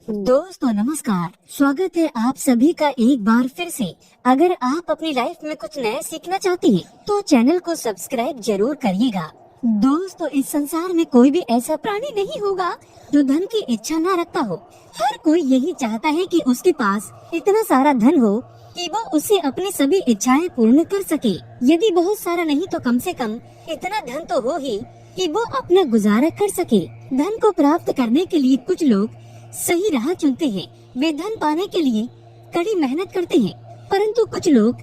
दोस्तों नमस्कार, स्वागत है आप सभी का एक बार फिर से। अगर आप अपनी लाइफ में कुछ नया सीखना चाहते हैं तो चैनल को सब्सक्राइब जरूर करिएगा। दोस्तों, इस संसार में कोई भी ऐसा प्राणी नहीं होगा जो धन की इच्छा ना रखता हो। हर कोई यही चाहता है कि उसके पास इतना सारा धन हो कि वो उससे अपनी सभी इच्छाएं पूर्ण कर सके। यदि बहुत सारा नहीं तो कम से कम इतना धन तो हो ही कि वो अपना गुजारा कर सके। धन को प्राप्त करने के लिए कुछ लोग सही राह चुनते हैं। वे धन पाने के लिए कड़ी मेहनत करते हैं, परंतु कुछ लोग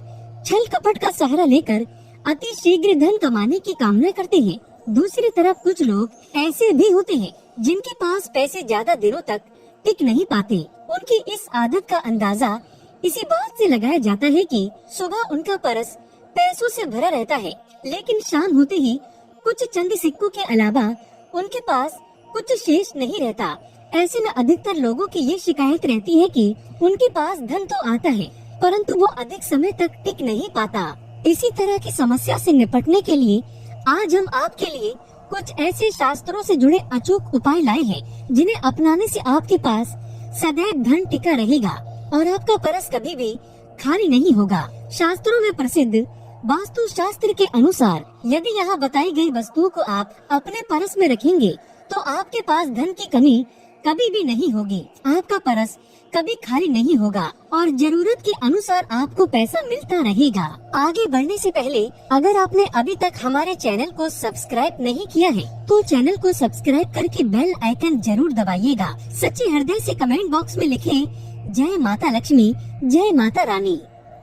छल कपट का सहारा लेकर अति शीघ्र धन कमाने की कामना करते हैं। दूसरी तरफ कुछ लोग ऐसे भी होते हैं जिनके पास पैसे ज्यादा दिनों तक टिक नहीं पाते। उनकी इस आदत का अंदाजा इसी बात से लगाया जाता है कि सुबह उनका पर्स पैसों से भरा रहता है, लेकिन शाम होते ही कुछ चंद सिक्कों के अलावा उनके पास कुछ शेष नहीं रहता। ऐसे में अधिकतर लोगों की ये शिकायत रहती है कि उनके पास धन तो आता है परंतु वो अधिक समय तक टिक नहीं पाता। इसी तरह की समस्या से निपटने के लिए आज हम आपके लिए कुछ ऐसे शास्त्रों से जुड़े अचूक उपाय लाए हैं जिन्हें अपनाने से आपके पास सदैव धन टिका रहेगा और आपका पर्स कभी भी खाली नहीं होगा। शास्त्रों में प्रसिद्ध वास्तु शास्त्र के अनुसार यदि यहाँ बताई गई वस्तुओं को आप अपने पर्स में रखेंगे तो आपके पास धन की कमी कभी भी नहीं होगी। आपका पर्स कभी खाली नहीं होगा और जरूरत के अनुसार आपको पैसा मिलता रहेगा। आगे बढ़ने से पहले अगर आपने अभी तक हमारे चैनल को सब्सक्राइब नहीं किया है तो चैनल को सब्सक्राइब करके बेल आइकन जरूर दबाइएगा। सच्चे हृदय से कमेंट बॉक्स में लिखें जय माता लक्ष्मी, जय माता रानी।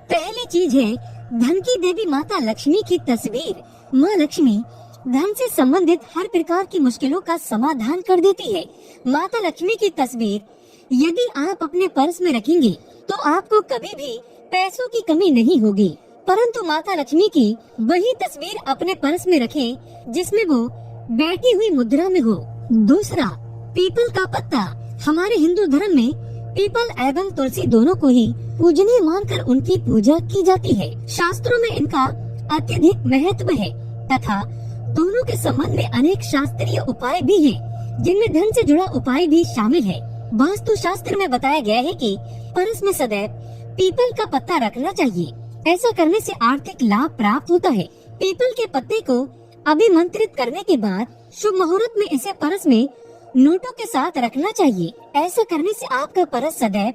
पहली चीज है धन की देवी माता लक्ष्मी की तस्वीर। माँ लक्ष्मी धन से संबंधित हर प्रकार की मुश्किलों का समाधान कर देती है। माता लक्ष्मी की तस्वीर यदि आप अपने पर्स में रखेंगे तो आपको कभी भी पैसों की कमी नहीं होगी, परंतु माता लक्ष्मी की वही तस्वीर अपने पर्स में रखें जिसमें वो बैठी हुई मुद्रा में हो। दूसरा, पीपल का पत्ता। हमारे हिंदू धर्म में पीपल एवं तुलसी दोनों को ही पूजनीय मानकर उनकी पूजा की जाती है। शास्त्रों में इनका अत्यधिक महत्व है तथा दोनों के संबंध में अनेक शास्त्रीय उपाय भी हैं, जिनमें धन से जुड़ा उपाय भी शामिल है। वास्तु शास्त्र में बताया गया है कि पर्स में सदैव पीपल का पत्ता रखना चाहिए। ऐसा करने से आर्थिक लाभ प्राप्त होता है। पीपल के पत्ते को अभिमंत्रित करने के बाद शुभ मुहूर्त में इसे पर्स में नोटों के साथ रखना चाहिए। ऐसा करने से आपका पर्स सदैव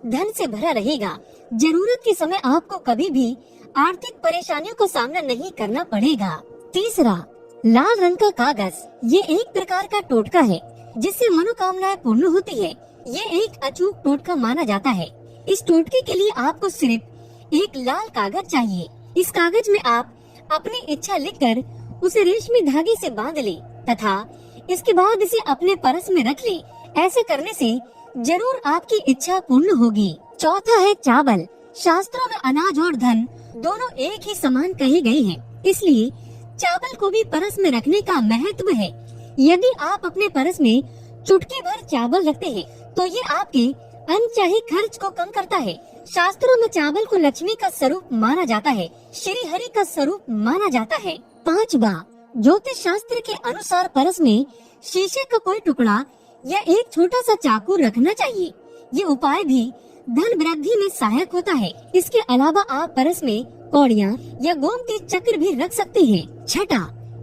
धन से भरा रहेगा। जरूरत के समय आपको कभी भी आर्थिक परेशानियों का सामना नहीं करना पड़ेगा। तीसरा, लाल रंग का कागज। ये एक प्रकार का टोटका है जिससे मनोकामनाएं पूर्ण होती है। ये एक अचूक टोटका माना जाता है। इस टोटके के लिए आपको सिर्फ एक लाल कागज चाहिए। इस कागज में आप अपनी इच्छा लिखकर उसे रेशमी धागे से बांध ले तथा इसके बाद इसे अपने पर्स में रख ले। ऐसे करने से जरूर आपकी इच्छा पूर्ण होगी। चौथा है चावल। शास्त्रों में अनाज और धन दोनों एक ही समान कहे गए हैं, इसलिए चावल को भी पर्स में रखने का महत्व है। यदि आप अपने पर्स में चुटकी भर चावल रखते हैं तो ये आपके अनचाहे खर्च को कम करता है। शास्त्रों में चावल को लक्ष्मी का स्वरूप माना जाता है, श्री हरि का स्वरूप माना जाता है। पांचवा, ज्योतिष शास्त्र के अनुसार पर्स में शीशे का कोई टुकड़ा या एक छोटा सा चाकू रखना चाहिए। ये उपाय भी धन वृद्धि में सहायक होता है। इसके अलावा आप पर्स में कौड़ियाँ या गोमती चक्र भी रख सकते हैं। छठा,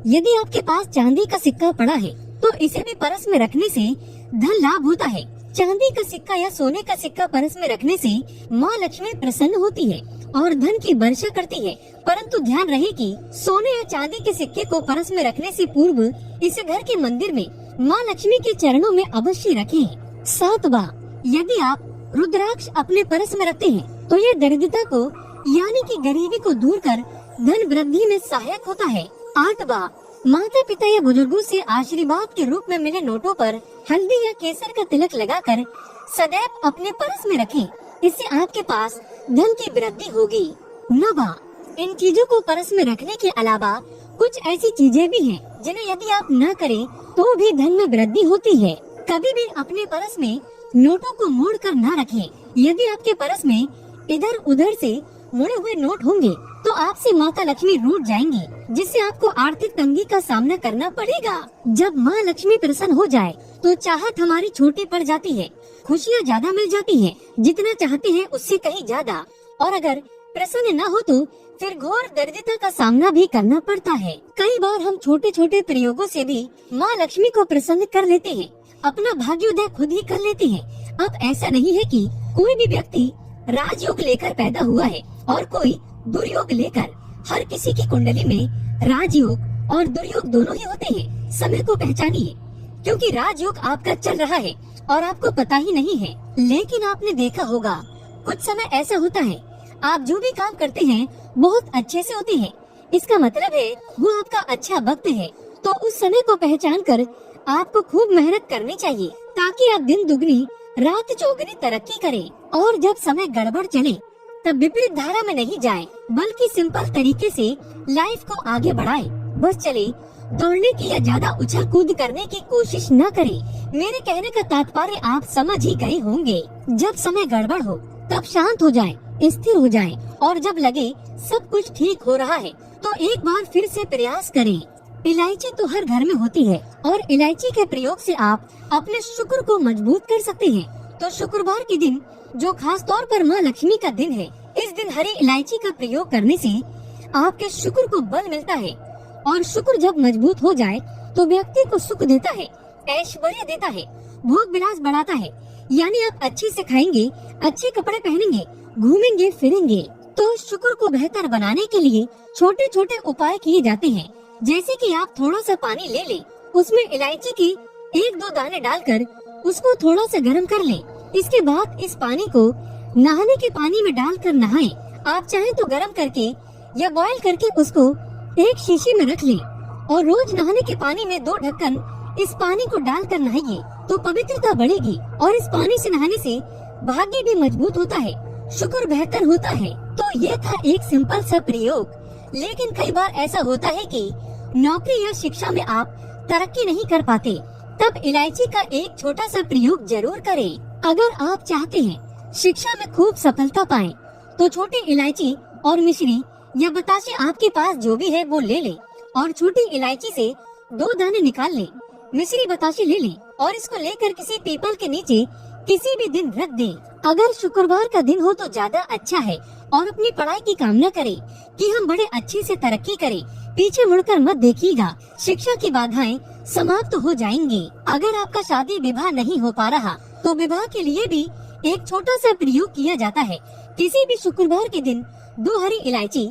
यदि आपके पास चांदी का सिक्का पड़ा है तो इसे भी पर्स में रखने से धन लाभ होता है। चांदी का सिक्का या सोने का सिक्का पर्स में रखने से माँ लक्ष्मी प्रसन्न होती है और धन की वर्षा करती है, परंतु ध्यान रहे कि सोने या चांदी के सिक्के को पर्स में रखने से पूर्व इसे घर के मंदिर में माँ लक्ष्मी के चरणों में अवश्य रखें। सातवां, यदि आप रुद्राक्ष अपने पर्स में रखते हैं तो ये दरिद्रता को यानी कि गरीबी को दूर कर धन वृद्धि में सहायक होता है। आठवां, माता पिता या बुजुर्गों से आशीर्वाद के रूप में मिले नोटों पर हल्दी या केसर का तिलक लगाकर सदैव अपने पर्स में रखें। इससे आपके पास धन की वृद्धि होगी। नवा, इन चीजों को पर्स में रखने के अलावा कुछ ऐसी चीजें भी हैं जिन्हें यदि आप न करें तो भी धन में वृद्धि होती है। कभी भी अपने पर्स में नोटों को मोड़ कर न रखें। यदि आपके पर्स में इधर उधर से मुड़े हुए नोट होंगे तो आपसे माता लक्ष्मी रूठ जाएंगी, जिससे आपको आर्थिक तंगी का सामना करना पड़ेगा। जब माँ लक्ष्मी प्रसन्न हो जाए तो चाहत हमारी छोटी पड़ जाती है, खुशियाँ ज्यादा मिल जाती है, जितना चाहते हैं उससे कहीं ज्यादा। और अगर प्रसन्न न हो तो फिर घोर दरिद्रता का सामना भी करना पड़ता है। कई बार हम छोटे छोटे प्रयोगों से भी माँ लक्ष्मी को प्रसन्न कर लेते हैं, अपना भाग्योदय खुद ही कर लेते हैं। अब ऐसा नहीं है कि कोई भी व्यक्ति राजयोग लेकर पैदा हुआ है और कोई दुर्योग लेकर। हर किसी की कुंडली में राजयोग और दुर्योग दोनों ही होते हैं। समय को पहचानिए, क्योंकि राजयोग आपका चल रहा है और आपको पता ही नहीं है। लेकिन आपने देखा होगा कुछ समय ऐसा होता है, आप जो भी काम करते हैं बहुत अच्छे से होते हैं, इसका मतलब है वो आपका अच्छा वक्त है। तो उस समय को पहचान कर आपको खूब मेहनत करनी चाहिए, ताकि आप दिन दुगनी रात चौगुनी तरक्की करें। और जब समय गड़बड़ चले तब विपरीत धारा में नहीं जाए, बल्कि सिंपल तरीके से लाइफ को आगे बढ़ाए। बस चले, दौड़ने की या ज्यादा उछल कूद करने की कोशिश न करें। मेरे कहने का तात्पर्य आप समझ ही गए होंगे। जब समय गड़बड़ हो तब शांत हो जाए, स्थिर हो जाए, और जब लगे सब कुछ ठीक हो रहा है तो एक बार फिर से प्रयास करें। इलायची तो हर घर में होती है और इलायची के प्रयोग से आप अपने शुक्र को मजबूत कर सकते हैं। तो शुक्रवार के दिन, जो खास तौर पर माँ लक्ष्मी का दिन है, इस दिन हरी इलायची का प्रयोग करने से आपके शुक्र को बल मिलता है। और शुक्र जब मजबूत हो जाए तो व्यक्ति को सुख देता है, ऐश्वर्य देता है, भोग विलास बढ़ाता है। यानी आप अच्छे से खाएंगे, अच्छे कपड़े पहनेंगे, घूमेंगे फिरेंगे। तो शुक्र को बेहतर बनाने के लिए छोटे छोटे उपाय किए जाते हैं, जैसे कि आप थोड़ा सा पानी ले लें, उसमें इलायची के 1-2 दाने डालकर उसको थोड़ा सा गर्म कर लें। इसके बाद इस पानी को नहाने के पानी में डालकर नहाएं। आप चाहें तो गर्म करके या बॉईल करके उसको एक शीशी में रख लें और रोज नहाने के पानी में 2 ढक्कन इस पानी को डालकर नहाइए, तो पवित्रता बढ़ेगी। और इस पानी से नहाने से भाग्य भी मजबूत होता है, शुक्र बेहतर होता है। तो ये था एक सिंपल सा प्रयोग। लेकिन कई बार ऐसा होता है कि नौकरी या शिक्षा में आप तरक्की नहीं कर पाते, तब इलायची का एक छोटा सा प्रयोग जरूर करें। अगर आप चाहते हैं शिक्षा में खूब सफलता पाएं, तो छोटी इलायची और मिश्री या बताशे आपके पास जो भी है वो ले लें और छोटी इलायची से 2 दाने निकाल लें, मिश्री बताशे ले लें और इसको लेकर किसी पीपल के नीचे किसी भी दिन रख दें। अगर शुक्रवार का दिन हो तो ज्यादा अच्छा है। और अपनी पढ़ाई की कामना करें कि हम बड़े अच्छे से तरक्की करें। पीछे मुड़कर मत देखिएगा, शिक्षा की बाधाएं समाप्त हो जाएंगी। अगर आपका शादी विवाह नहीं हो पा रहा तो विवाह के लिए भी एक छोटा सा प्रयोग किया जाता है। किसी भी शुक्रवार के दिन 2 हरी इलायची,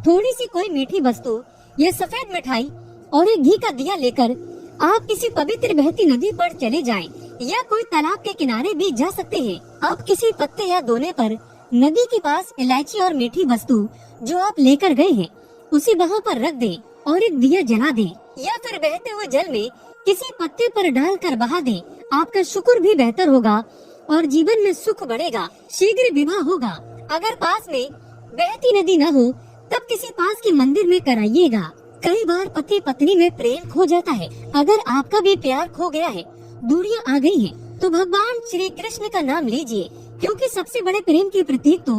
थोड़ी सी कोई मीठी वस्तु या सफेद मिठाई और एक घी का दिया लेकर आप किसी पवित्र बहती नदी पर चले जाएं या कोई तालाब के किनारे भी जा सकते हैं। आप किसी पत्ते या दोने पर नदी के पास इलायची और मीठी वस्तु जो आप लेकर गए हैं उसे वहाँ पर रख दें और एक दिया जला दें, या फिर बहते हुए जल में किसी पत्ते पर डालकर बहा दें। आपका शुक्र भी बेहतर होगा और जीवन में सुख बढ़ेगा, शीघ्र विवाह होगा। अगर पास में बहती नदी न हो तब किसी पास के मंदिर में कराइएगा। कई बार पति पत्नी में प्रेम खो जाता है। अगर आपका भी प्यार खो गया है, दूरियां आ गई हैं, तो भगवान श्री कृष्ण का नाम लीजिए, क्योंकि सबसे बड़े प्रेम के प्रतीक तो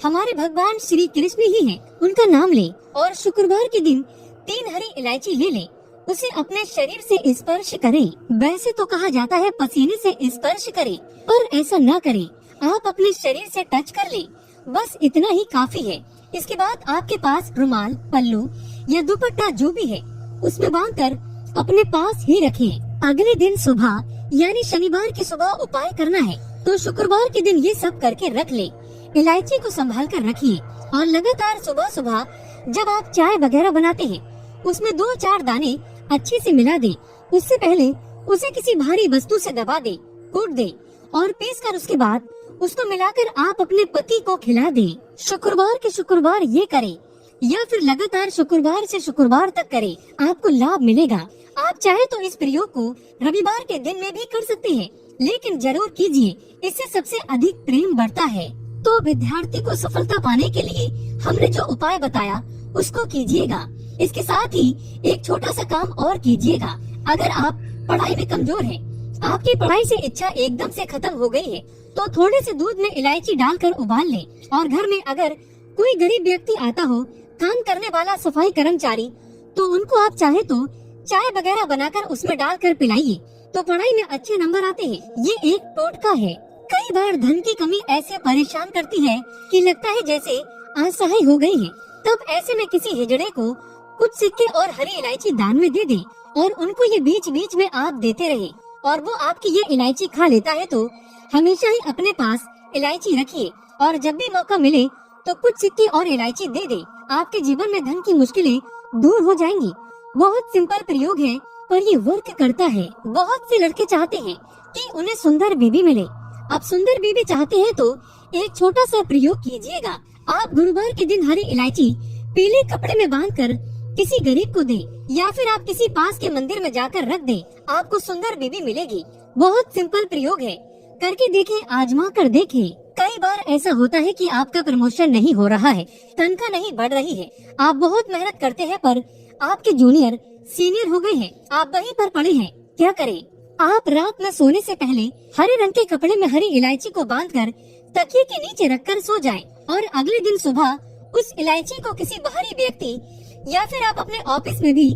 हमारे भगवान श्री कृष्ण ही हैं। उनका नाम लें और शुक्रवार के दिन 3 हरी इलायची ले लें, उसे अपने शरीर से स्पर्श करें। वैसे तो कहा जाता है पसीने से स्पर्श करें, पर ऐसा न करें, आप अपने शरीर से टच कर लें, बस इतना ही काफी है। इसके बाद आपके पास रुमाल, पल्लू या दुपट्टा जो भी है उसमें बांधकर अपने पास ही रखें। अगले दिन सुबह यानी शनिवार की सुबह उपाय करना है, तो शुक्रवार के दिन ये सब करके रख ले। इलायची को संभाल कर रखिए और लगातार सुबह सुबह जब आप चाय वगैरह बनाते हैं उसमें 2-4 दाने अच्छे से मिला दें। उससे पहले उसे किसी भारी वस्तु से दबा दे, कूट दे और पीस कर उसके बाद उसको मिलाकर आप अपने पति को खिला दें। शुक्रवार के शुक्रवार ये करें या फिर लगातार शुक्रवार से शुक्रवार तक करें, आपको लाभ मिलेगा। आप चाहे तो इस प्रयोग को रविवार के दिन में भी कर सकते हैं, लेकिन जरूर कीजिए, इससे सबसे अधिक प्रेम बढ़ता है। तो विद्यार्थी को सफलता पाने के लिए हमने जो उपाय बताया उसको कीजिएगा। इसके साथ ही एक छोटा सा काम और कीजिएगा। अगर आप पढ़ाई में कमजोर हैं, आपकी पढ़ाई से इच्छा एकदम से खत्म हो गई है, तो थोड़े से दूध में इलायची डालकर उबाल लें और घर में अगर कोई गरीब व्यक्ति आता हो काम करने वाला सफाई कर्मचारी, तो उनको आप चाहे तो चाय वगैरह बनाकर उसमें डालकर पिलाइए तो पढ़ाई में अच्छे नंबर आते हैं। ये एक टोटका है। कई बार धन की कमी ऐसे परेशान करती है कि लगता है जैसे असहाय हो गई है। तब ऐसे में किसी हिजड़े को कुछ सिक्के और हरी इलायची दान में दे दे और उनको ये बीच बीच में आप देते रहे और वो आपकी ये इलायची खा लेता है, तो हमेशा ही अपने पास इलायची रखिए और जब भी मौका मिले तो कुछ सिक्के और इलायची दे दे। आपके जीवन में धन की मुश्किलें दूर हो जाएंगी। बहुत सिंपल प्रयोग है पर ये वर्क करता है। बहुत से लड़के चाहते हैं कि उन्हें सुंदर बीवी मिले। आप सुंदर बीवी चाहते हैं तो एक छोटा सा प्रयोग कीजिएगा। आप गुरुवार के दिन हरी इलायची पीले कपड़े में बांधकर किसी गरीब को दे या फिर आप किसी पास के मंदिर में जाकर रख दे, आपको सुंदर बीवी मिलेगी। बहुत सिंपल प्रयोग है, करके देखें, आजमा कर देखें। कई बार ऐसा होता है कि आपका प्रमोशन नहीं हो रहा है, तनख्वाह नहीं बढ़ रही है, आप बहुत मेहनत करते हैं पर आपके जूनियर सीनियर हो गए हैं, आप वहीं पर पड़े हैं। क्या करें? आप रात में सोने से पहले हरे रंग के कपड़े में हरी इलायची को बांधकर तकिए के नीचे रखकर सो जाएं और अगले दिन सुबह उस इलायची को किसी बाहरी व्यक्ति या फिर आप अपने ऑफिस में भी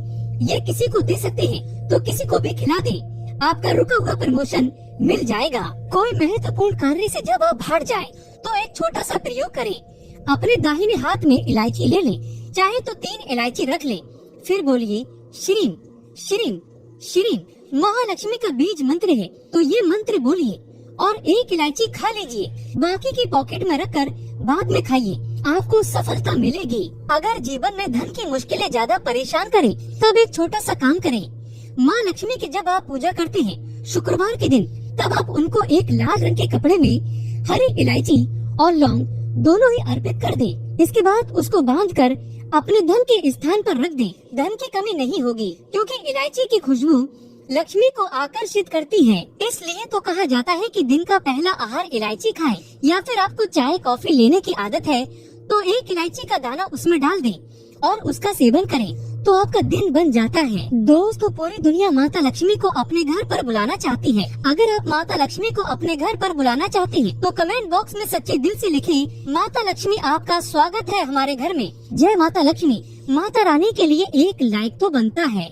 ये किसी को दे सकते हैं, तो किसी को भी खिला दे, आपका रुका हुआ प्रमोशन मिल जाएगा। कोई महत्वपूर्ण कार्य से जब आप भाग जाए तो एक छोटा सा प्रयोग करें। अपने दाहिने हाथ में इलायची ले ले, चाहे तो 3 इलायची रख ले, फिर बोलिए श्रीम श्रीम श्रीम। महालक्ष्मी का बीज मंत्र है, तो ये मंत्र बोलिए और 1 इलायची खा लीजिए, बाकी की पॉकेट में रखकर बाद में खाइए, आपको सफलता मिलेगी। अगर जीवन में धन की मुश्किलें ज्यादा परेशान करें तब एक छोटा सा काम करें। माँ लक्ष्मी की जब आप पूजा करते हैं शुक्रवार के दिन, तब आप उनको एक लाल रंग के कपड़े में हरी इलायची और लौंग दोनों ही अर्पित कर दें। इसके बाद उसको बांधकर अपने धन के स्थान पर रख दें। धन की कमी नहीं होगी क्योंकि इलायची की खुशबू लक्ष्मी को आकर्षित करती है। इसलिए तो कहा जाता है कि दिन का पहला आहार इलायची खाएं। या फिर आपको चाय कॉफी लेने की आदत है तो 1 इलायची का दाना उसमें डाल दें और उसका सेवन करें तो आपका दिन बन जाता है। दोस्तों, पूरी दुनिया माता लक्ष्मी को अपने घर पर बुलाना चाहती है। अगर आप माता लक्ष्मी को अपने घर पर बुलाना चाहते हैं तो कमेंट बॉक्स में सच्चे दिल से लिखें, माता लक्ष्मी आपका स्वागत है हमारे घर में। जय माता लक्ष्मी। माता रानी के लिए एक लाइक तो बनता है।